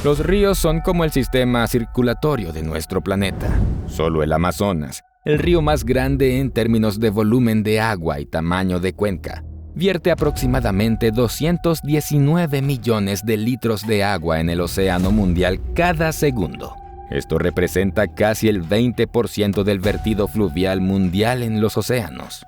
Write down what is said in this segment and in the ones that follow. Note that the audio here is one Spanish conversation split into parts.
Los ríos son como el sistema circulatorio de nuestro planeta. Solo el Amazonas, el río más grande en términos de volumen de agua y tamaño de cuenca, vierte aproximadamente 219 millones de litros de agua en el océano mundial cada segundo. Esto representa casi el 20% del vertido fluvial mundial en los océanos.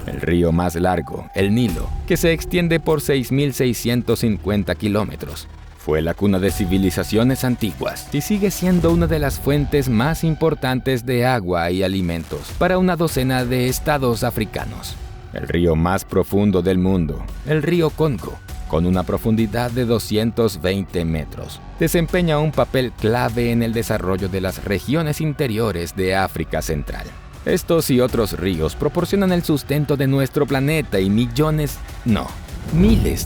El río más largo, el Nilo, que se extiende por 6.650 kilómetros, fue la cuna de civilizaciones antiguas y sigue siendo una de las fuentes más importantes de agua y alimentos para una docena de estados africanos. El río más profundo del mundo, el río Congo, con una profundidad de 220 metros, desempeña un papel clave en el desarrollo de las regiones interiores de África Central. Estos y otros ríos proporcionan el sustento de nuestro planeta y miles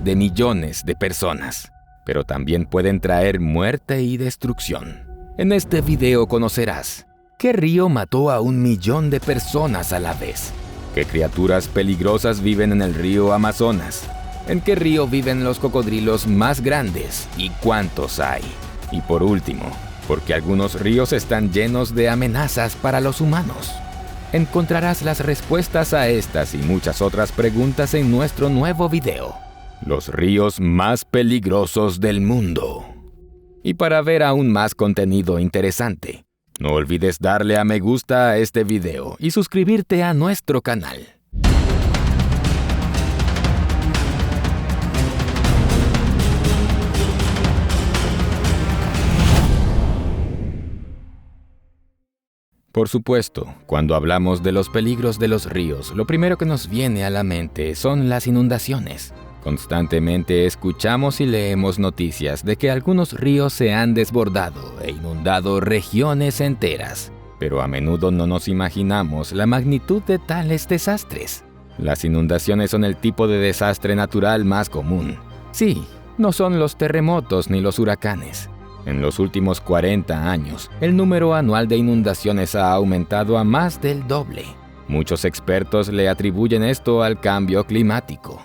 de millones de personas. Pero también pueden traer muerte y destrucción. En este video conocerás qué río mató a 1 millón de personas a la vez, qué criaturas peligrosas viven en el río Amazonas, en qué río viven los cocodrilos más grandes y cuántos hay. Y por último, ¿por qué algunos ríos están llenos de amenazas para los humanos? Encontrarás las respuestas a estas y muchas otras preguntas en nuestro nuevo video. Los ríos más peligrosos del mundo. Y para ver aún más contenido interesante, no olvides darle a me gusta a este video y suscribirte a nuestro canal. Por supuesto, cuando hablamos de los peligros de los ríos, lo primero que nos viene a la mente son las inundaciones. Constantemente escuchamos y leemos noticias de que algunos ríos se han desbordado e inundado regiones enteras, pero a menudo no nos imaginamos la magnitud de tales desastres. Las inundaciones son el tipo de desastre natural más común. Sí, no son los terremotos ni los huracanes. En los últimos 40 años, el número anual de inundaciones ha aumentado a más del doble. Muchos expertos le atribuyen esto al cambio climático.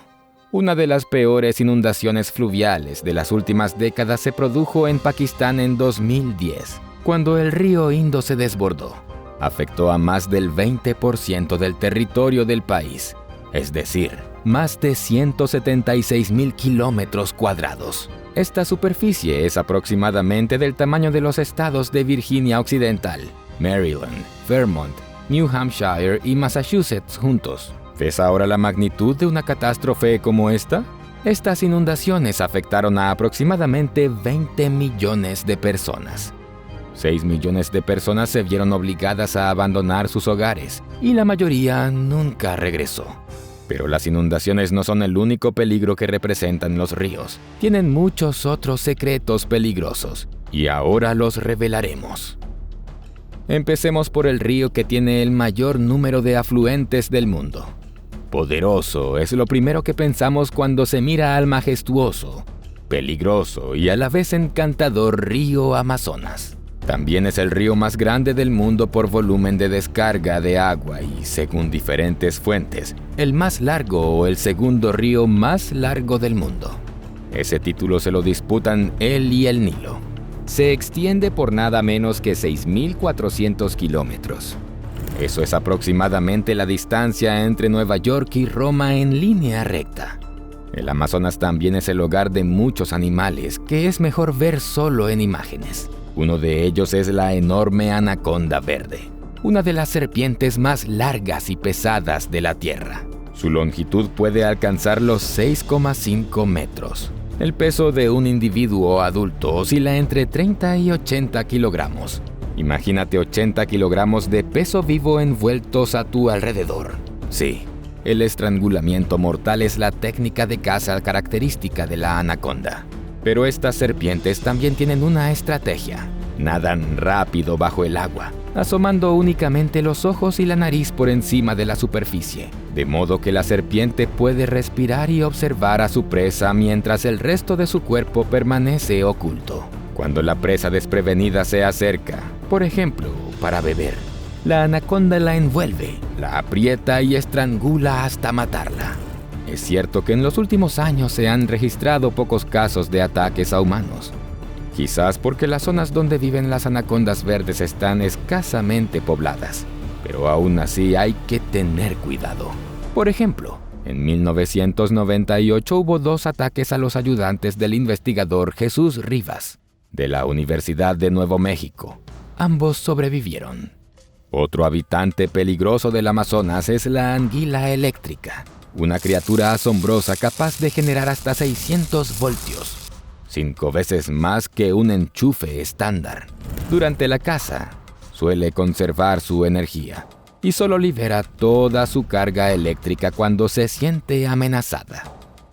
Una de las peores inundaciones fluviales de las últimas décadas se produjo en Pakistán en 2010, cuando el río Indo se desbordó. Afectó a más del 20% del territorio del país, es decir, más de 176,000 kilómetros cuadrados. Esta superficie es aproximadamente del tamaño de los estados de Virginia Occidental, Maryland, Vermont, New Hampshire y Massachusetts juntos. ¿Ves ahora la magnitud de una catástrofe como esta? Estas inundaciones afectaron a aproximadamente 20 millones de personas. 6 millones de personas se vieron obligadas a abandonar sus hogares y la mayoría nunca regresó. Pero las inundaciones no son el único peligro que representan los ríos. Tienen muchos otros secretos peligrosos y ahora los revelaremos. Empecemos por el río que tiene el mayor número de afluentes del mundo. Poderoso es lo primero que pensamos cuando se mira al majestuoso, peligroso y a la vez encantador río Amazonas. También es el río más grande del mundo por volumen de descarga de agua y, según diferentes fuentes, el más largo o el segundo río más largo del mundo. Ese título se lo disputan él y el Nilo. Se extiende por nada menos que 6.400 kilómetros. Eso es aproximadamente la distancia entre Nueva York y Roma en línea recta. El Amazonas también es el hogar de muchos animales que es mejor ver solo en imágenes. Uno de ellos es la enorme anaconda verde, una de las serpientes más largas y pesadas de la Tierra. Su longitud puede alcanzar los 6,5 metros. El peso de un individuo adulto oscila entre 30 y 80 kilogramos. Imagínate 80 kilogramos de peso vivo envueltos a tu alrededor. Sí, el estrangulamiento mortal es la técnica de caza característica de la anaconda. Pero estas serpientes también tienen una estrategia. Nadan rápido bajo el agua, asomando únicamente los ojos y la nariz por encima de la superficie, de modo que la serpiente puede respirar y observar a su presa mientras el resto de su cuerpo permanece oculto. Cuando la presa desprevenida se acerca, por ejemplo, para beber, la anaconda la envuelve, la aprieta y estrangula hasta matarla. Es cierto que en los últimos años se han registrado pocos casos de ataques a humanos. quizás porque las zonas donde viven las anacondas verdes están escasamente pobladas, pero aún así hay que tener cuidado. Por ejemplo, en 1998 hubo 2 ataques a los ayudantes del investigador Jesús Rivas, de la Universidad de Nuevo México. Ambos sobrevivieron. Otro habitante peligroso del Amazonas es la anguila eléctrica, una criatura asombrosa capaz de generar hasta 600 voltios, 5 veces más que un enchufe estándar. Durante la caza, suele conservar su energía y solo libera toda su carga eléctrica cuando se siente amenazada.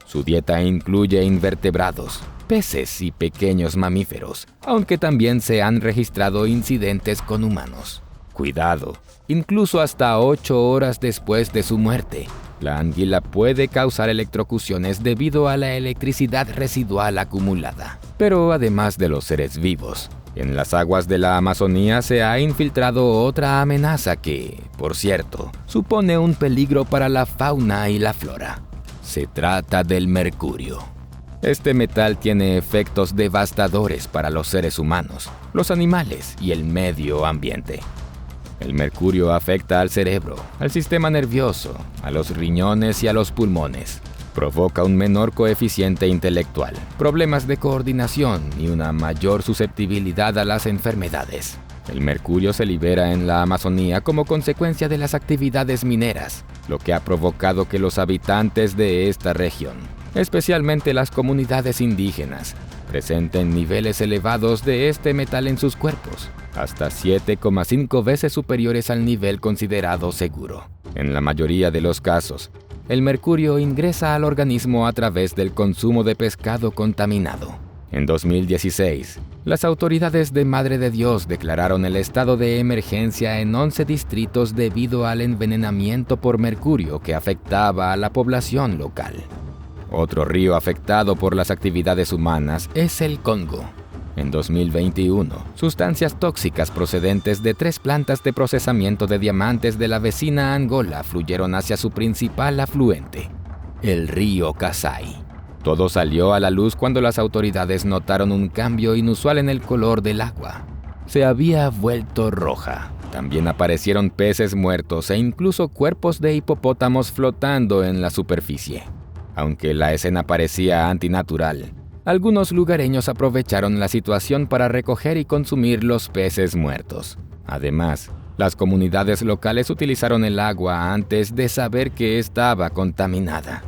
Su dieta incluye invertebrados, peces y pequeños mamíferos, aunque también se han registrado incidentes con humanos. Cuidado, incluso hasta 8 horas después de su muerte, la anguila puede causar electrocuciones debido a la electricidad residual acumulada. Pero además de los seres vivos, en las aguas de la Amazonía se ha infiltrado otra amenaza que, por cierto, supone un peligro para la fauna y la flora. Se trata del mercurio. Este metal tiene efectos devastadores para los seres humanos, los animales y el medio ambiente. El mercurio afecta al cerebro, al sistema nervioso, a los riñones y a los pulmones. Provoca un menor coeficiente intelectual, problemas de coordinación y una mayor susceptibilidad a las enfermedades. El mercurio se libera en la Amazonía como consecuencia de las actividades mineras, lo que ha provocado que los habitantes de esta región, especialmente las comunidades indígenas, presenten niveles elevados de este metal en sus cuerpos, hasta 7,5 veces superiores al nivel considerado seguro. En la mayoría de los casos, el mercurio ingresa al organismo a través del consumo de pescado contaminado. En 2016, las autoridades de Madre de Dios declararon el estado de emergencia en 11 distritos debido al envenenamiento por mercurio que afectaba a la población local. Otro río afectado por las actividades humanas es el Congo. En 2021, sustancias tóxicas procedentes de 3 plantas de procesamiento de diamantes de la vecina Angola fluyeron hacia su principal afluente, el río Kasai. Todo salió a la luz cuando las autoridades notaron un cambio inusual en el color del agua. Se había vuelto roja. También aparecieron peces muertos e incluso cuerpos de hipopótamos flotando en la superficie. Aunque la escena parecía antinatural, algunos lugareños aprovecharon la situación para recoger y consumir los peces muertos. Además, las comunidades locales utilizaron el agua antes de saber que estaba contaminada.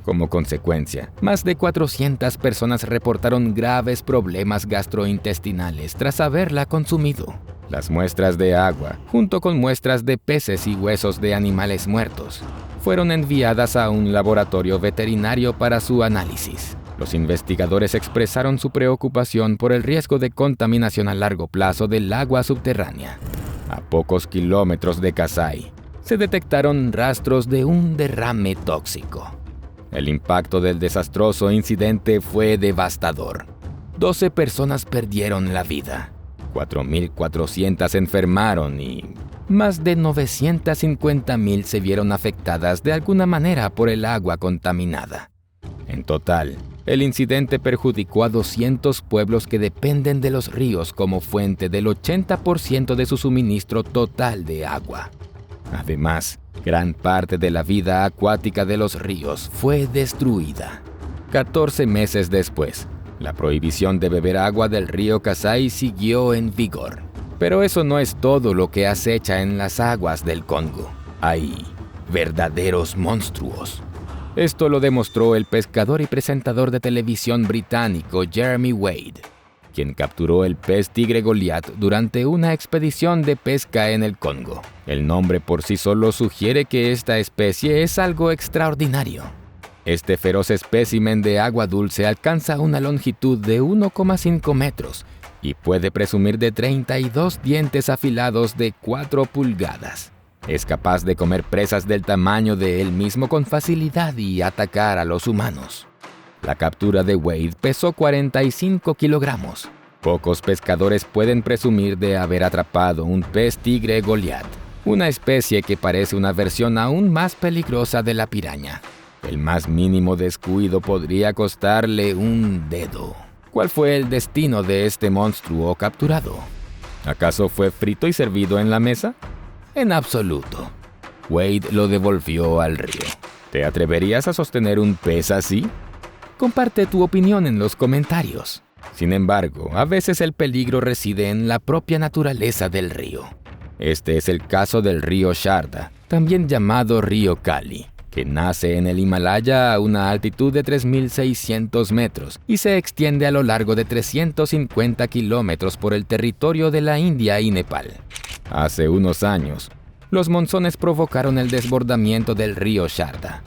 Como consecuencia, más de 400 personas reportaron graves problemas gastrointestinales tras haberla consumido. Las muestras de agua, junto con muestras de peces y huesos de animales muertos, fueron enviadas a un laboratorio veterinario para su análisis. Los investigadores expresaron su preocupación por el riesgo de contaminación a largo plazo del agua subterránea. A pocos kilómetros de Kasai, se detectaron rastros de un derrame tóxico. El impacto del desastroso incidente fue devastador. 12 personas perdieron la vida, 4.400 enfermaron y más de 950.000 se vieron afectadas de alguna manera por el agua contaminada. En total, el incidente perjudicó a 200 pueblos que dependen de los ríos como fuente del 80% de su suministro total de agua. Además, gran parte de la vida acuática de los ríos fue destruida. 14 meses después, la prohibición de beber agua del río Kasai siguió en vigor. Pero eso no es todo lo que acecha en las aguas del Congo. Hay verdaderos monstruos. Esto lo demostró el pescador y presentador de televisión británico Jeremy Wade, quien capturó el pez tigre Goliat durante una expedición de pesca en el Congo. El nombre por sí solo sugiere que esta especie es algo extraordinario. Este feroz espécimen de agua dulce alcanza una longitud de 1,5 metros y puede presumir de 32 dientes afilados de 4 pulgadas. Es capaz de comer presas del tamaño de él mismo con facilidad y atacar a los humanos. La captura de Wade pesó 45 kilogramos. Pocos pescadores pueden presumir de haber atrapado un pez tigre Goliat, una especie que parece una versión aún más peligrosa de la piraña. El más mínimo descuido podría costarle un dedo. ¿Cuál fue el destino de este monstruo capturado? ¿Acaso fue frito y servido en la mesa? En absoluto. Wade lo devolvió al río. ¿Te atreverías a sostener un pez así? Comparte tu opinión en los comentarios. Sin embargo, a veces el peligro reside en la propia naturaleza del río. Este es el caso del río Sharda, también llamado río Kali, que nace en el Himalaya a una altitud de 3.600 metros y se extiende a lo largo de 350 kilómetros por el territorio de la India y Nepal. Hace unos años, los monzones provocaron el desbordamiento del río Sharda.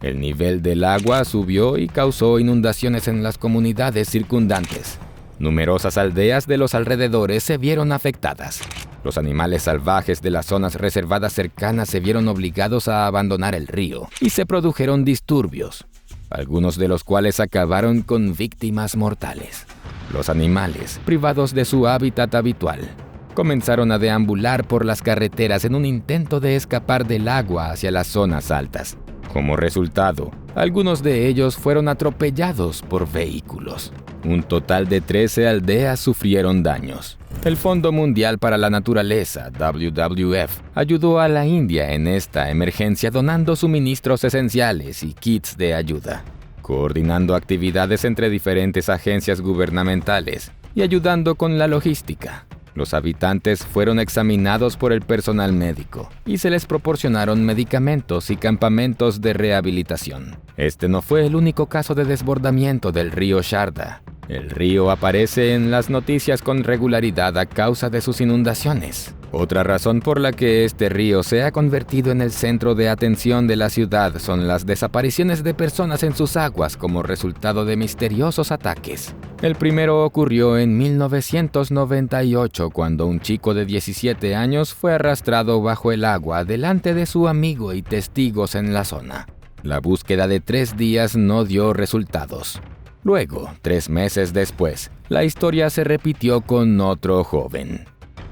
El nivel del agua subió y causó inundaciones en las comunidades circundantes. Numerosas aldeas de los alrededores se vieron afectadas. Los animales salvajes de las zonas reservadas cercanas se vieron obligados a abandonar el río y se produjeron disturbios, algunos de los cuales acabaron con víctimas mortales. Los animales, privados de su hábitat habitual, comenzaron a deambular por las carreteras en un intento de escapar del agua hacia las zonas altas. Como resultado, algunos de ellos fueron atropellados por vehículos. Un total de 13 aldeas sufrieron daños. El Fondo Mundial para la Naturaleza, WWF, ayudó a la India en esta emergencia donando suministros esenciales y kits de ayuda, coordinando actividades entre diferentes agencias gubernamentales y ayudando con la logística. Los habitantes fueron examinados por el personal médico y se les proporcionaron medicamentos y campamentos de rehabilitación. Este no fue el único caso de desbordamiento del río Sharda. El río aparece en las noticias con regularidad a causa de sus inundaciones. Otra razón por la que este río se ha convertido en el centro de atención de la ciudad son las desapariciones de personas en sus aguas como resultado de misteriosos ataques. El primero ocurrió en 1998 cuando un chico de 17 años fue arrastrado bajo el agua delante de su amigo y testigos en la zona. La búsqueda de 3 días no dio resultados. Luego, 3 meses después, la historia se repitió con otro joven.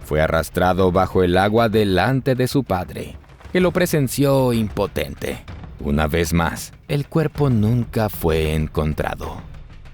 Fue arrastrado bajo el agua delante de su padre, que lo presenció impotente. Una vez más, el cuerpo nunca fue encontrado.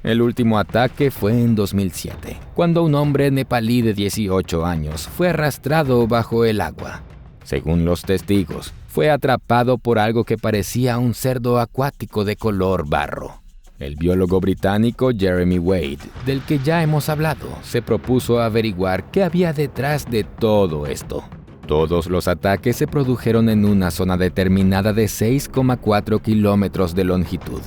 El último ataque fue en 2007, cuando un hombre nepalí de 18 años fue arrastrado bajo el agua. Según los testigos, fue atrapado por algo que parecía un cerdo acuático de color barro. El biólogo británico Jeremy Wade, del que ya hemos hablado, se propuso averiguar qué había detrás de todo esto. Todos los ataques se produjeron en una zona determinada de 6,4 kilómetros de longitud.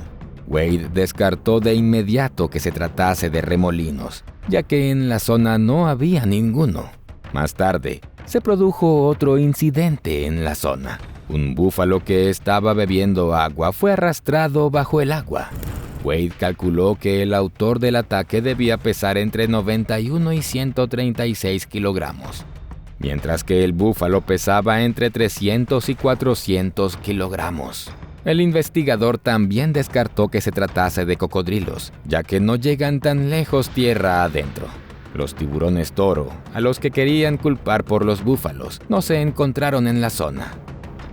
Wade descartó de inmediato que se tratase de remolinos, ya que en la zona no había ninguno. Más tarde, se produjo otro incidente en la zona. Un búfalo que estaba bebiendo agua fue arrastrado bajo el agua. Wade calculó que el autor del ataque debía pesar entre 91 y 136 kilogramos, mientras que el búfalo pesaba entre 300 y 400 kilogramos. El investigador también descartó que se tratase de cocodrilos, ya que no llegan tan lejos tierra adentro. Los tiburones toro, a los que querían culpar por los búfalos, no se encontraron en la zona.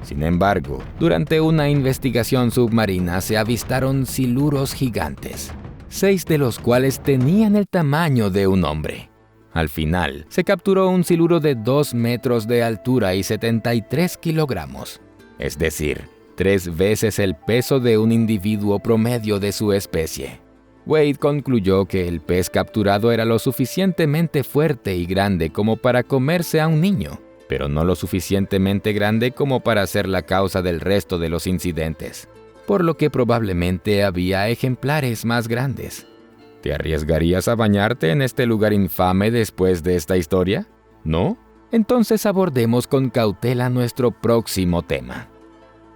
Sin embargo, durante una investigación submarina se avistaron siluros gigantes, 6 de los cuales tenían el tamaño de un hombre. Al final, se capturó un siluro de 2 metros de altura y 73 kilogramos, es decir, 3 veces el peso de un individuo promedio de su especie. Wade concluyó que el pez capturado era lo suficientemente fuerte y grande como para comerse a un niño, pero no lo suficientemente grande como para ser la causa del resto de los incidentes, por lo que probablemente había ejemplares más grandes. ¿Te arriesgarías a bañarte en este lugar infame después de esta historia? ¿No? Entonces abordemos con cautela nuestro próximo tema.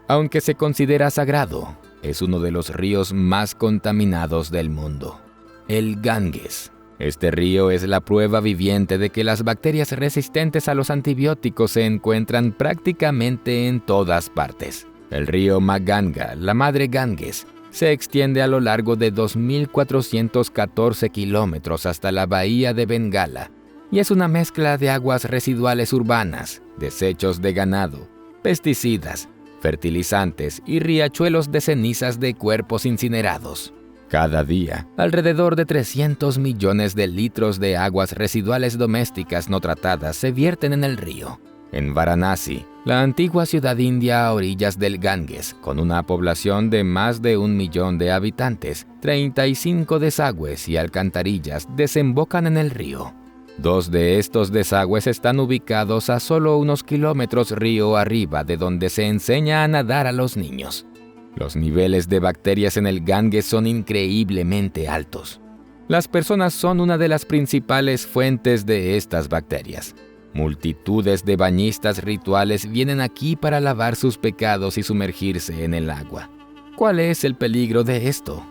Aunque se considera sagrado, es uno de los ríos más contaminados del mundo, el Ganges. Este río es la prueba viviente de que las bacterias resistentes a los antibióticos se encuentran prácticamente en todas partes. El río Maganga, la madre Ganges, se extiende a lo largo de 2.414 kilómetros hasta la bahía de Bengala y es una mezcla de aguas residuales urbanas, desechos de ganado, pesticidas, fertilizantes y riachuelos de cenizas de cuerpos incinerados. Cada día, alrededor de 300 millones de litros de aguas residuales domésticas no tratadas se vierten en el río. En Varanasi, la antigua ciudad india a orillas del Ganges, con una población de más de 1 millón de habitantes, 35 desagües y alcantarillas desembocan en el río. 2 de estos desagües están ubicados a solo unos kilómetros río arriba de donde se enseña a nadar a los niños. Los niveles de bacterias en el Ganges son increíblemente altos. Las personas son una de las principales fuentes de estas bacterias. Multitudes de bañistas rituales vienen aquí para lavar sus pecados y sumergirse en el agua. ¿Cuál es el peligro de esto?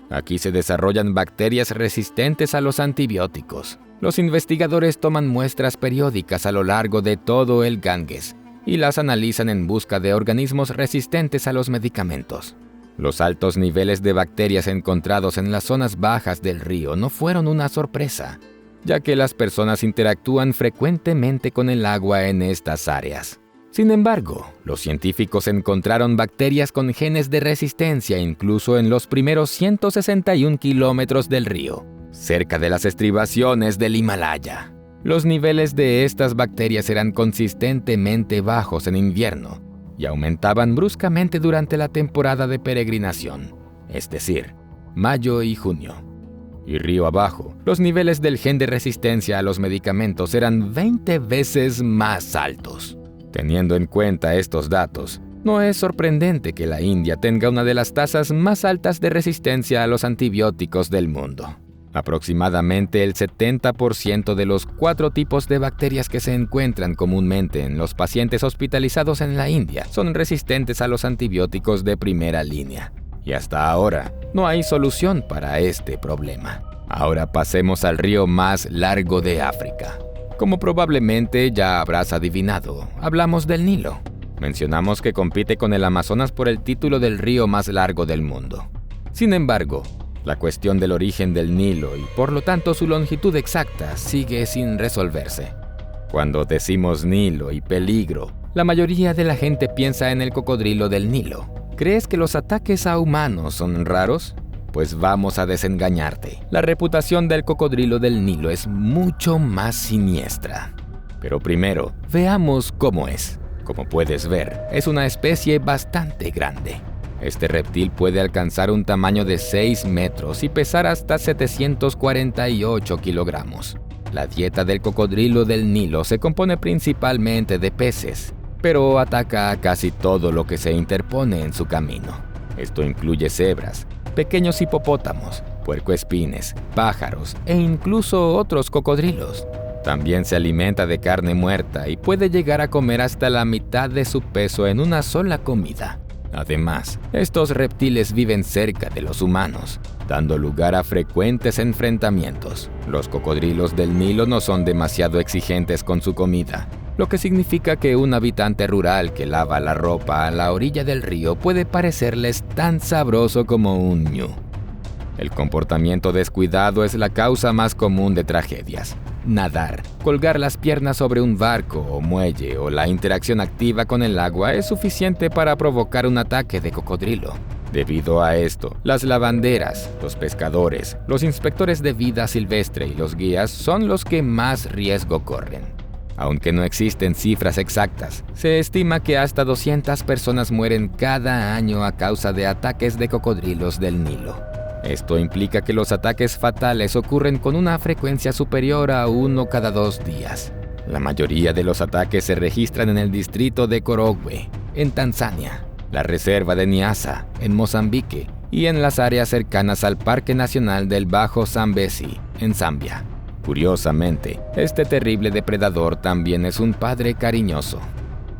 Aquí se desarrollan bacterias resistentes a los antibióticos. Los investigadores toman muestras periódicas a lo largo de todo el Ganges y las analizan en busca de organismos resistentes a los medicamentos. Los altos niveles de bacterias encontrados en las zonas bajas del río no fueron una sorpresa, ya que las personas interactúan frecuentemente con el agua en estas áreas. Sin embargo, los científicos encontraron bacterias con genes de resistencia incluso en los primeros 161 kilómetros del río, cerca de las estribaciones del Himalaya. Los niveles de estas bacterias eran consistentemente bajos en invierno y aumentaban bruscamente durante la temporada de peregrinación, es decir, mayo y junio. Y río abajo, los niveles del gen de resistencia a los medicamentos eran 20 veces más altos. Teniendo en cuenta estos datos, no es sorprendente que la India tenga una de las tasas más altas de resistencia a los antibióticos del mundo. Aproximadamente el 70% de los 4 tipos de bacterias que se encuentran comúnmente en los pacientes hospitalizados en la India son resistentes a los antibióticos de primera línea. Y hasta ahora, no hay solución para este problema. Ahora pasemos al río más largo de África. Como probablemente ya habrás adivinado, hablamos del Nilo. Mencionamos que compite con el Amazonas por el título del río más largo del mundo. Sin embargo, la cuestión del origen del Nilo y por lo tanto su longitud exacta sigue sin resolverse. Cuando decimos Nilo y peligro, la mayoría de la gente piensa en el cocodrilo del Nilo. ¿Crees que los ataques a humanos son raros? Pues vamos a desengañarte. La reputación del cocodrilo del Nilo es mucho más siniestra. Pero primero, veamos cómo es. Como puedes ver, es una especie bastante grande. Este reptil puede alcanzar un tamaño de 6 metros y pesar hasta 748 kilogramos. La dieta del cocodrilo del Nilo se compone principalmente de peces, pero ataca a casi todo lo que se interpone en su camino. Esto incluye cebras, pequeños hipopótamos, puercoespines, pájaros e incluso otros cocodrilos. También se alimenta de carne muerta y puede llegar a comer hasta la mitad de su peso en una sola comida. Además, estos reptiles viven cerca de los humanos, dando lugar a frecuentes enfrentamientos. Los cocodrilos del Nilo no son demasiado exigentes con su comida, lo que significa que un habitante rural que lava la ropa a la orilla del río puede parecerles tan sabroso como un ñu. El comportamiento descuidado es la causa más común de tragedias. Nadar, colgar las piernas sobre un barco o muelle o la interacción activa con el agua es suficiente para provocar un ataque de cocodrilo. Debido a esto, las lavanderas, los pescadores, los inspectores de vida silvestre y los guías son los que más riesgo corren. Aunque no existen cifras exactas, se estima que hasta 200 personas mueren cada año a causa de ataques de cocodrilos del Nilo. Esto implica que los ataques fatales ocurren con una frecuencia superior a 1 cada 2 días. La mayoría de los ataques se registran en el distrito de Korogwe, en Tanzania, la reserva de Niassa, en Mozambique, y en las áreas cercanas al Parque Nacional del Bajo Zambezi, en Zambia. Curiosamente, este terrible depredador también es un padre cariñoso.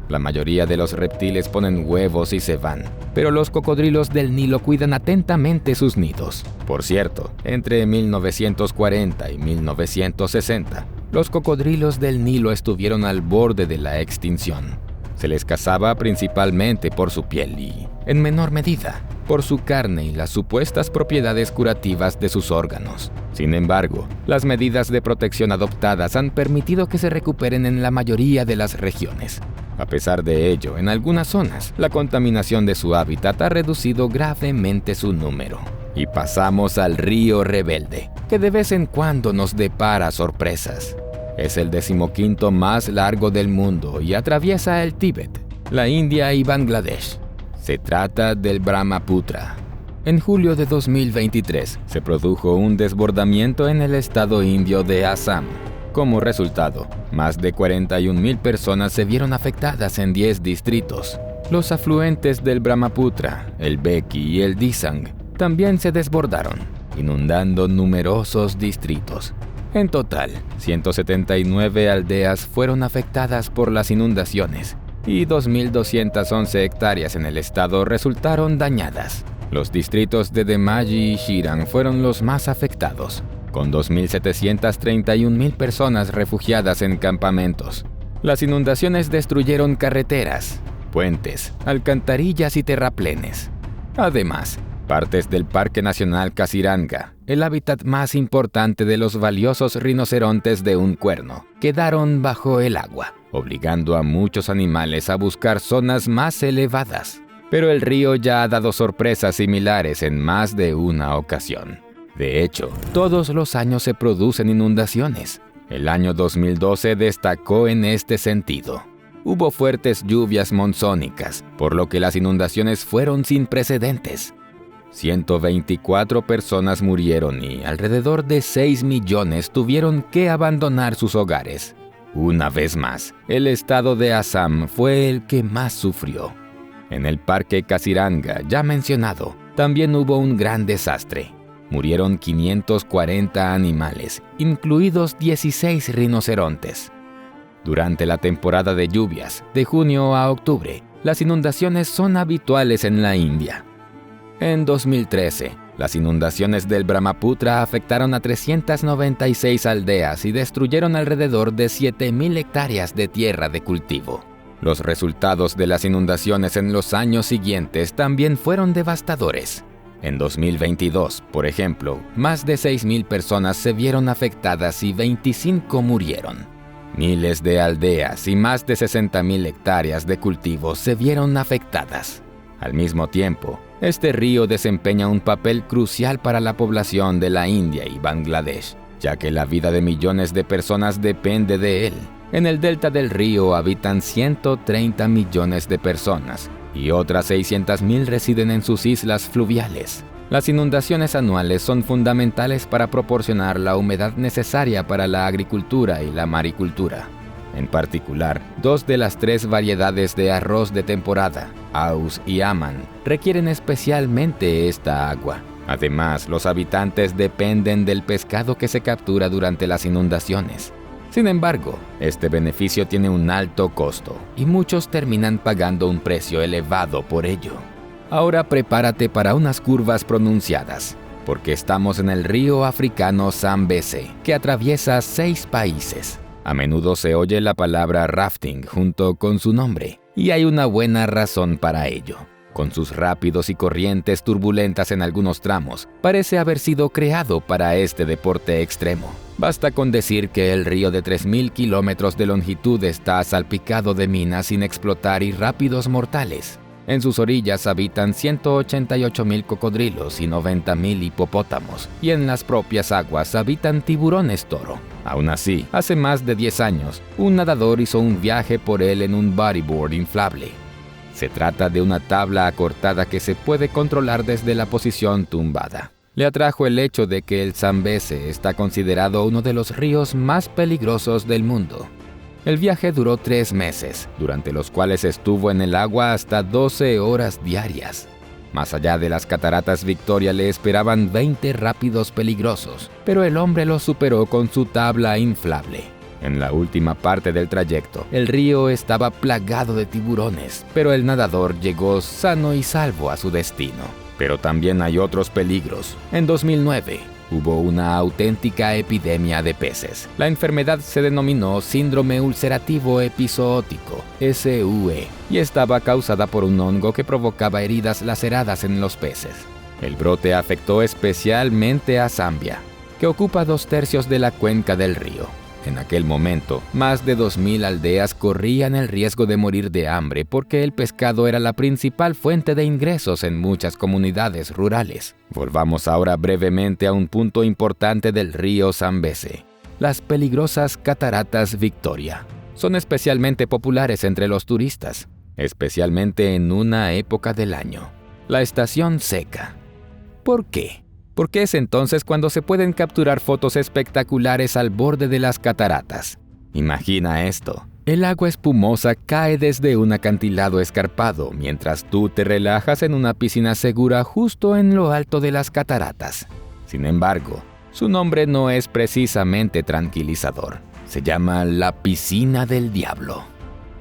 La mayoría de los reptiles ponen huevos y se van, pero los cocodrilos del Nilo cuidan atentamente sus nidos. Por cierto, entre 1940 y 1960, los cocodrilos del Nilo estuvieron al borde de la extinción. Se les cazaba principalmente por su piel y, en menor medida, por su carne y las supuestas propiedades curativas de sus órganos. Sin embargo, las medidas de protección adoptadas han permitido que se recuperen en la mayoría de las regiones. A pesar de ello, en algunas zonas, la contaminación de su hábitat ha reducido gravemente su número. Y pasamos al río Rebelde, que de vez en cuando nos depara sorpresas. Es el 15º más largo del mundo y atraviesa el Tíbet, la India y Bangladesh. Se trata del Brahmaputra. En julio de 2023 se produjo un desbordamiento en el estado indio de Assam. Como resultado, más de 41,000 personas se vieron afectadas en 10 distritos. Los afluentes del Brahmaputra, el Beki y el Disang, también se desbordaron, inundando numerosos distritos. En total, 179 aldeas fueron afectadas por las inundaciones y 2,211 hectáreas en el estado resultaron dañadas. Los distritos de Dhemaji y Shiran fueron los más afectados, con 2,731,000 personas refugiadas en campamentos. Las inundaciones destruyeron carreteras, puentes, alcantarillas y terraplenes. Además, partes del Parque Nacional Kaziranga, el hábitat más importante de los valiosos rinocerontes de un cuerno, quedaron bajo el agua, obligando a muchos animales a buscar zonas más elevadas. Pero el río ya ha dado sorpresas similares en más de una ocasión. De hecho, todos los años se producen inundaciones. El año 2012 destacó en este sentido. Hubo fuertes lluvias monzónicas, por lo que las inundaciones fueron sin precedentes. 124 personas murieron y alrededor de 6 millones tuvieron que abandonar sus hogares. Una vez más, el estado de Assam fue el que más sufrió. En el Parque Kaziranga, ya mencionado, también hubo un gran desastre. Murieron 540 animales, incluidos 16 rinocerontes. Durante la temporada de lluvias, de junio a octubre, las inundaciones son habituales en la India. En 2013, las inundaciones del Brahmaputra afectaron a 396 aldeas y destruyeron alrededor de 7,000 hectáreas de tierra de cultivo. Los resultados de las inundaciones en los años siguientes también fueron devastadores. En 2022, por ejemplo, más de 6,000 personas se vieron afectadas y 25 murieron. Miles de aldeas y más de 60,000 hectáreas de cultivo se vieron afectadas. Al mismo tiempo, este río desempeña un papel crucial para la población de la India y Bangladesh, ya que la vida de millones de personas depende de él. En el delta del río habitan 130 millones de personas y otras 600,000 residen en sus islas fluviales. Las inundaciones anuales son fundamentales para proporcionar la humedad necesaria para la agricultura y la maricultura. En particular, 2 de las 3 variedades de arroz de temporada, Aus y Aman, requieren especialmente esta agua. Además, los habitantes dependen del pescado que se captura durante las inundaciones. Sin embargo, este beneficio tiene un alto costo y muchos terminan pagando un precio elevado por ello. Ahora prepárate para unas curvas pronunciadas, porque estamos en el río africano Zambeze, que atraviesa 6 países. A menudo se oye la palabra rafting junto con su nombre, y hay una buena razón para ello. Con sus rápidos y corrientes turbulentas en algunos tramos, parece haber sido creado para este deporte extremo. Basta con decir que el río de 3,000 kilómetros de longitud está salpicado de minas sin explotar y rápidos mortales. En sus orillas habitan 188,000 cocodrilos y 90,000 hipopótamos, y en las propias aguas habitan tiburones toro. Aún así, hace más de 10 años, un nadador hizo un viaje por él en un bodyboard inflable. Se trata de una tabla acortada que se puede controlar desde la posición tumbada. Le atrajo el hecho de que el Zambeze está considerado uno de los ríos más peligrosos del mundo. El viaje duró 3 meses, durante los cuales estuvo en el agua hasta 12 horas diarias. Más allá de las cataratas Victoria le esperaban 20 rápidos peligrosos, pero el hombre los superó con su tabla inflable. En la última parte del trayecto, el río estaba plagado de tiburones, pero el nadador llegó sano y salvo a su destino. Pero también hay otros peligros. En 2009, hubo una auténtica epidemia de peces. La enfermedad se denominó síndrome ulcerativo epizootico, SUE, y estaba causada por un hongo que provocaba heridas laceradas en los peces. El brote afectó especialmente a Zambia, que ocupa 2/3 de la cuenca del río. En aquel momento, más de 2.000 aldeas corrían el riesgo de morir de hambre porque el pescado era la principal fuente de ingresos en muchas comunidades rurales. Volvamos ahora brevemente a un punto importante del río Zambeze: las peligrosas cataratas Victoria. Son especialmente populares entre los turistas, especialmente en una época del año, la estación seca. ¿Por qué? Porque es entonces cuando se pueden capturar fotos espectaculares al borde de las cataratas. Imagina esto: el agua espumosa cae desde un acantilado escarpado mientras tú te relajas en una piscina segura justo en lo alto de las cataratas. Sin embargo, su nombre no es precisamente tranquilizador. Se llama la Piscina del Diablo.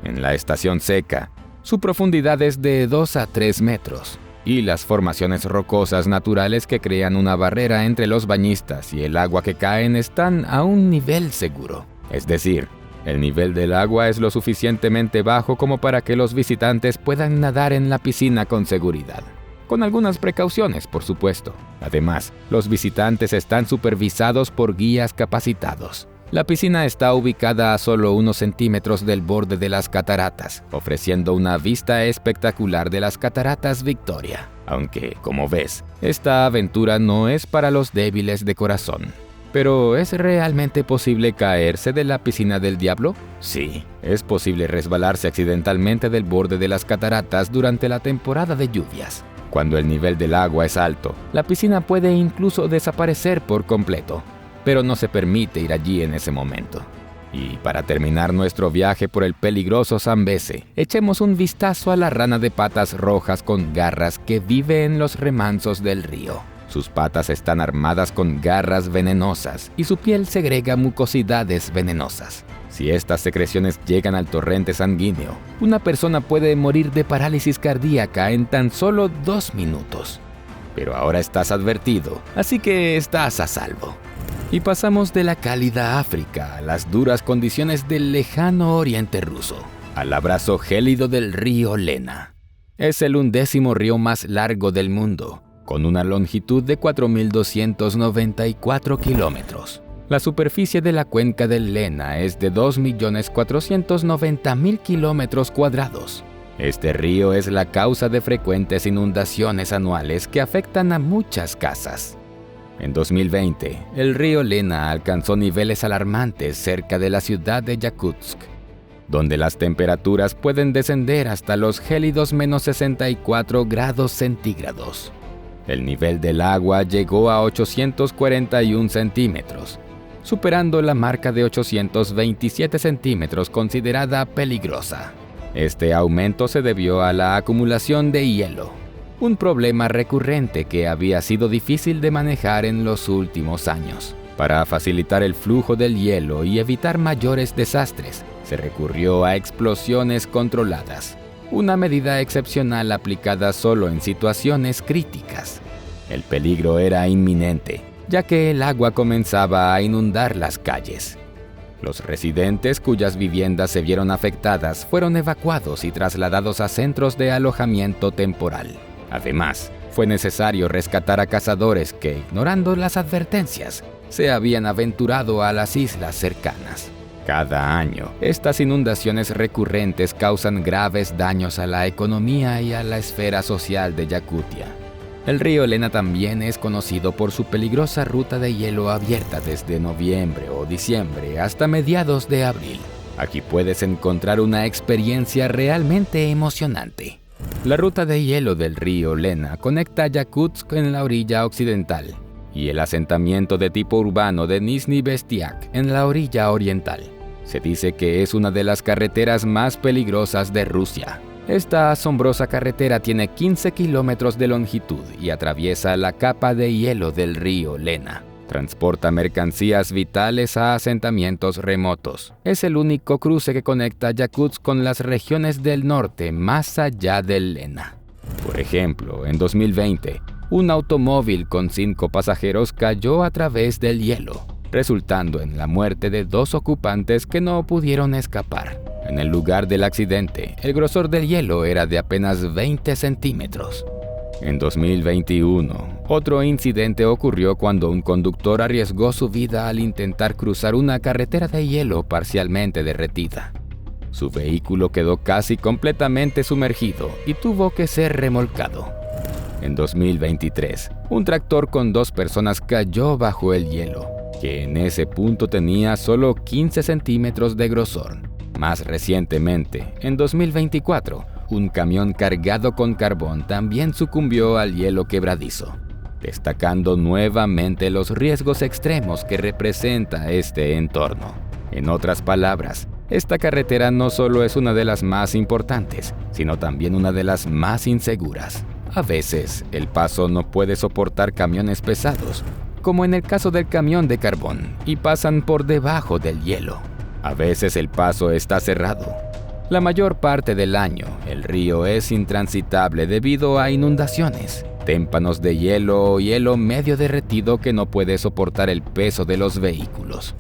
En la estación seca, su profundidad es de 2 a 3 metros. Y las formaciones rocosas naturales que crean una barrera entre los bañistas y el agua que caen están a un nivel seguro. Es decir, el nivel del agua es lo suficientemente bajo como para que los visitantes puedan nadar en la piscina con seguridad. Con algunas precauciones, por supuesto. Además, los visitantes están supervisados por guías capacitados. La piscina está ubicada a solo unos centímetros del borde de las cataratas, ofreciendo una vista espectacular de las cataratas Victoria. Aunque, como ves, esta aventura no es para los débiles de corazón. ¿Pero es realmente posible caerse de la Piscina del Diablo? Sí, es posible resbalarse accidentalmente del borde de las cataratas durante la temporada de lluvias. Cuando el nivel del agua es alto, la piscina puede incluso desaparecer por completo. Pero no se permite ir allí en ese momento. Y para terminar nuestro viaje por el peligroso Zambeze, echemos un vistazo a la rana de patas rojas con garras que vive en los remansos del río. Sus patas están armadas con garras venenosas y su piel segrega mucosidades venenosas. Si estas secreciones llegan al torrente sanguíneo, una persona puede morir de parálisis cardíaca en tan solo 2 minutos. Pero ahora estás advertido, así que estás a salvo. Y pasamos de la cálida África a las duras condiciones del lejano oriente ruso, al abrazo gélido del río Lena. Es el 11º río más largo del mundo, con una longitud de 4.294 kilómetros. La superficie de la cuenca del Lena es de 2.490.000 kilómetros cuadrados. Este río es la causa de frecuentes inundaciones anuales que afectan a muchas casas. En 2020, el río Lena alcanzó niveles alarmantes cerca de la ciudad de Yakutsk, donde las temperaturas pueden descender hasta los gélidos menos 64 grados centígrados. El nivel del agua llegó a 841 centímetros, superando la marca de 827 centímetros considerada peligrosa. Este aumento se debió a la acumulación de hielo, un problema recurrente que había sido difícil de manejar en los últimos años. Para facilitar el flujo del hielo y evitar mayores desastres, se recurrió a explosiones controladas, una medida excepcional aplicada solo en situaciones críticas. El peligro era inminente, ya que el agua comenzaba a inundar las calles. Los residentes cuyas viviendas se vieron afectadas fueron evacuados y trasladados a centros de alojamiento temporal. Además, fue necesario rescatar a cazadores que, ignorando las advertencias, se habían aventurado a las islas cercanas. Cada año, estas inundaciones recurrentes causan graves daños a la economía y a la esfera social de Yakutia. El río Lena también es conocido por su peligrosa ruta de hielo abierta desde noviembre o diciembre hasta mediados de abril. Aquí puedes encontrar una experiencia realmente emocionante. La ruta de hielo del río Lena conecta Yakutsk en la orilla occidental y el asentamiento de tipo urbano de Nizhny Bestiak en la orilla oriental. Se dice que es una de las carreteras más peligrosas de Rusia. Esta asombrosa carretera tiene 15 kilómetros de longitud y atraviesa la capa de hielo del río Lena. Transporta mercancías vitales a asentamientos remotos. Es el único cruce que conecta Yakutsk con las regiones del norte más allá del Lena. Por ejemplo, en 2020, un automóvil con 5 pasajeros cayó a través del hielo, resultando en la muerte de 2 ocupantes que no pudieron escapar. En el lugar del accidente, el grosor del hielo era de apenas 20 centímetros. En 2021, otro incidente ocurrió cuando un conductor arriesgó su vida al intentar cruzar una carretera de hielo parcialmente derretida. Su vehículo quedó casi completamente sumergido y tuvo que ser remolcado. En 2023, un tractor con 2 personas cayó bajo el hielo, que en ese punto tenía solo 15 centímetros de grosor. Más recientemente, en 2024, un camión cargado con carbón también sucumbió al hielo quebradizo, destacando nuevamente los riesgos extremos que representa este entorno. En otras palabras, esta carretera no solo es una de las más importantes, sino también una de las más inseguras. A veces, el paso no puede soportar camiones pesados, como en el caso del camión de carbón, y pasan por debajo del hielo. A veces el paso está cerrado. La mayor parte del año, el río es intransitable debido a inundaciones, témpanos de hielo o hielo medio derretido que no puede soportar el peso de los vehículos.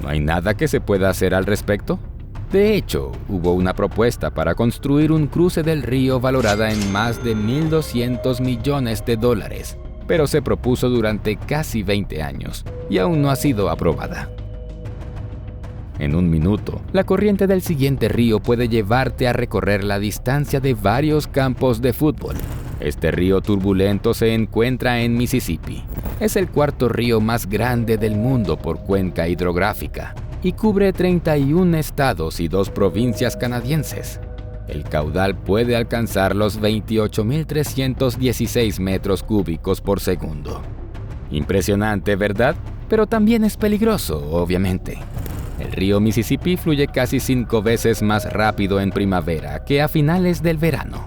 ¿No hay nada que se pueda hacer al respecto? De hecho, hubo una propuesta para construir un cruce del río valorada en más de $1.200 millones, pero se propuso durante casi 20 años y aún no ha sido aprobada. En un minuto, la corriente del siguiente río puede llevarte a recorrer la distancia de varios campos de fútbol. Este río turbulento se encuentra en Mississippi. Es el 4º río más grande del mundo por cuenca hidrográfica y cubre 31 estados y 2 provincias canadienses. El caudal puede alcanzar los 28.316 metros cúbicos por segundo. Impresionante, ¿verdad? Pero también es peligroso, obviamente. El río Mississippi fluye casi 5 veces más rápido en primavera que a finales del verano.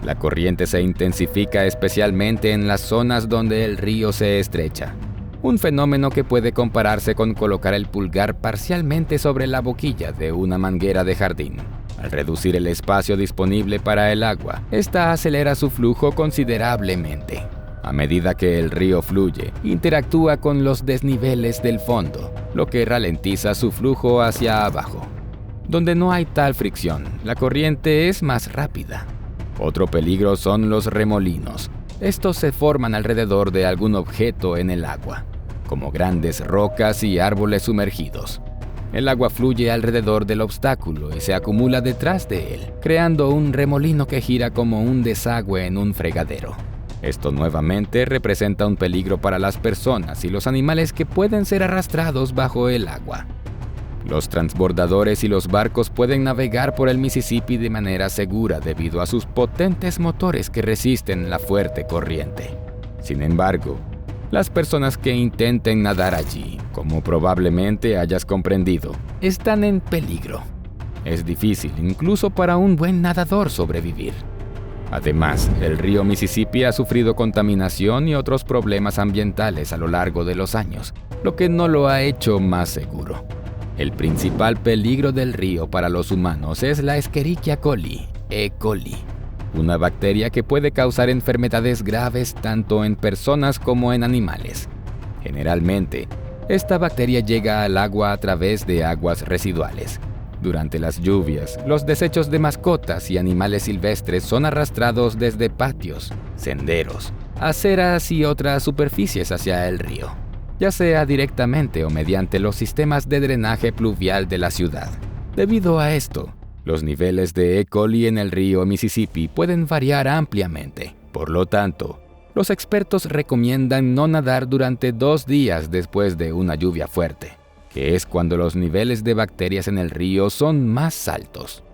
La corriente se intensifica especialmente en las zonas donde el río se estrecha, un fenómeno que puede compararse con colocar el pulgar parcialmente sobre la boquilla de una manguera de jardín. Al reducir el espacio disponible para el agua, esta acelera su flujo considerablemente. A medida que el río fluye, interactúa con los desniveles del fondo, lo que ralentiza su flujo hacia abajo. Donde no hay tal fricción, la corriente es más rápida. Otro peligro son los remolinos. Estos se forman alrededor de algún objeto en el agua, como grandes rocas y árboles sumergidos. El agua fluye alrededor del obstáculo y se acumula detrás de él, creando un remolino que gira como un desagüe en un fregadero. Esto nuevamente representa un peligro para las personas y los animales que pueden ser arrastrados bajo el agua. Los transbordadores y los barcos pueden navegar por el Mississippi de manera segura debido a sus potentes motores que resisten la fuerte corriente. Sin embargo, las personas que intenten nadar allí, como probablemente hayas comprendido, están en peligro. Es difícil incluso para un buen nadador sobrevivir. Además, el río Mississippi ha sufrido contaminación y otros problemas ambientales a lo largo de los años, lo que no lo ha hecho más seguro. El principal peligro del río para los humanos es la Escherichia coli, E. coli, una bacteria que puede causar enfermedades graves tanto en personas como en animales. Generalmente, esta bacteria llega al agua a través de aguas residuales. Durante las lluvias, los desechos de mascotas y animales silvestres son arrastrados desde patios, senderos, aceras y otras superficies hacia el río, ya sea directamente o mediante los sistemas de drenaje pluvial de la ciudad. Debido a esto, los niveles de E. coli en el río Mississippi pueden variar ampliamente. Por lo tanto, los expertos recomiendan no nadar durante 2 días después de una lluvia fuerte, que es cuando los niveles de bacterias en el río son más altos.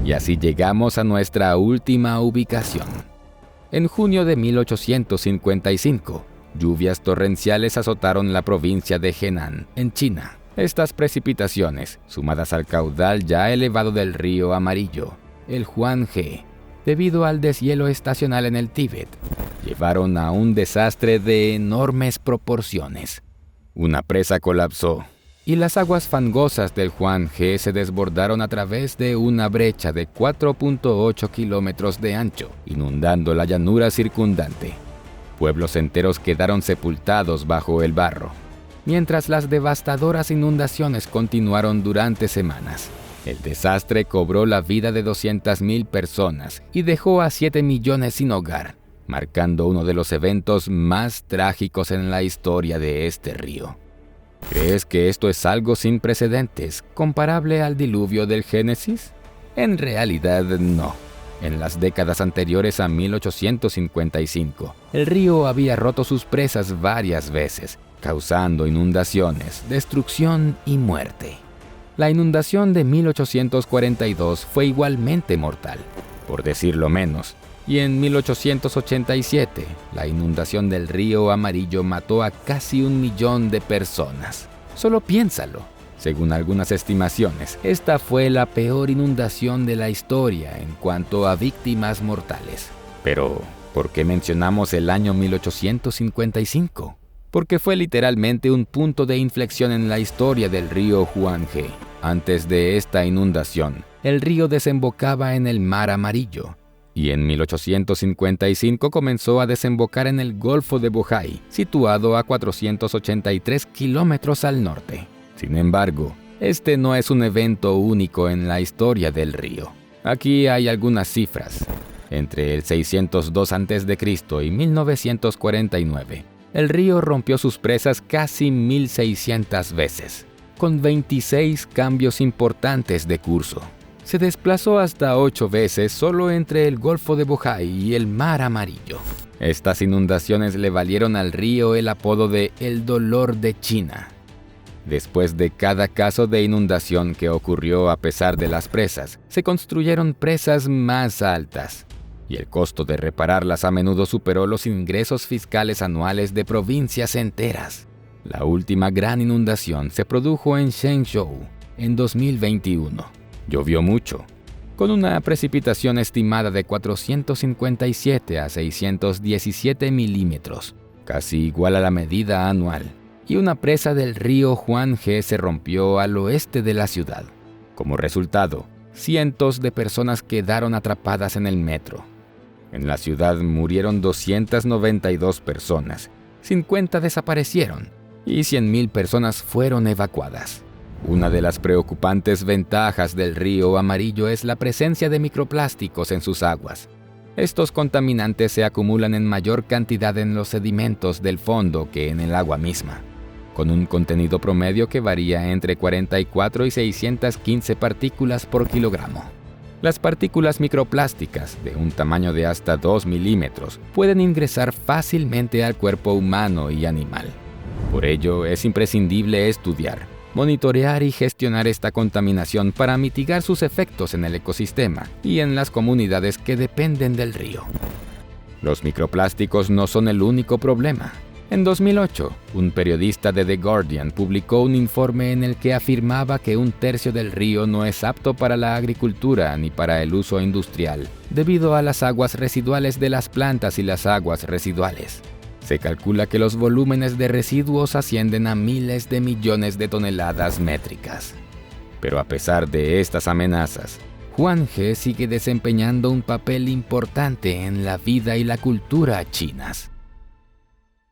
Y así llegamos a nuestra última ubicación. En junio de 1855, lluvias torrenciales azotaron la provincia de Henan, en China. Estas precipitaciones, sumadas al caudal ya elevado del río Amarillo, el Huanghe, debido al deshielo estacional en el Tíbet, llevaron a un desastre de enormes proporciones. Una presa colapsó y las aguas fangosas del Huanghe se desbordaron a través de una brecha de 4.8 kilómetros de ancho, inundando la llanura circundante. Pueblos enteros quedaron sepultados bajo el barro, mientras las devastadoras inundaciones continuaron durante semanas. El desastre cobró la vida de 200.000 personas y dejó a 7 millones sin hogar. marcando uno de los eventos más trágicos en la historia de este río. ¿Crees que esto es algo sin precedentes, comparable al diluvio del Génesis? En realidad no. En las décadas anteriores a 1855, el río había roto sus presas varias veces, causando inundaciones, destrucción y muerte. La inundación de 1842 fue igualmente mortal, por decirlo menos, y en 1887, la inundación del río Amarillo mató a casi 1 millón de personas. Solo piénsalo. Según algunas estimaciones, esta fue la peor inundación de la historia en cuanto a víctimas mortales. Pero, ¿por qué mencionamos el año 1855? Porque fue literalmente un punto de inflexión en la historia del río Huanghe. Antes de esta inundación, el río desembocaba en el Mar Amarillo, y en 1855 comenzó a desembocar en el Golfo de Bohai, situado a 483 kilómetros al norte. Sin embargo, este no es un evento único en la historia del río. Aquí hay algunas cifras. Entre el 602 a.C. y 1949, el río rompió sus presas casi 1.600 veces, con 26 cambios importantes de curso. Se desplazó hasta 8 veces solo entre el Golfo de Bohai y el Mar Amarillo. Estas inundaciones le valieron al río el apodo de El Dolor de China. Después de cada caso de inundación que ocurrió a pesar de las presas, se construyeron presas más altas, y el costo de repararlas a menudo superó los ingresos fiscales anuales de provincias enteras. La última gran inundación se produjo en Zhengzhou en 2021. Llovió mucho, con una precipitación estimada de 457 a 617 milímetros, casi igual a la medida anual, y una presa del río Huanghe se rompió al oeste de la ciudad. Como resultado, cientos de personas quedaron atrapadas en el metro. En la ciudad murieron 292 personas, 50 desaparecieron y 100.000 personas fueron evacuadas. Una de las preocupantes ventajas del río Amarillo es la presencia de microplásticos en sus aguas. Estos contaminantes se acumulan en mayor cantidad en los sedimentos del fondo que en el agua misma, con un contenido promedio que varía entre 44 y 615 partículas por kilogramo. Las partículas microplásticas, de un tamaño de hasta 2 milímetros, pueden ingresar fácilmente al cuerpo humano y animal. Por ello, es imprescindible estudiar, monitorear y gestionar esta contaminación para mitigar sus efectos en el ecosistema y en las comunidades que dependen del río. Los microplásticos no son el único problema. En 2008, un periodista de The Guardian publicó un informe en el que afirmaba que 1/3 del río no es apto para la agricultura ni para el uso industrial, debido a las aguas residuales de las plantas y las aguas residuales. Se calcula que los volúmenes de residuos ascienden a miles de millones de toneladas métricas. Pero a pesar de estas amenazas, Huanghe sigue desempeñando un papel importante en la vida y la cultura chinas.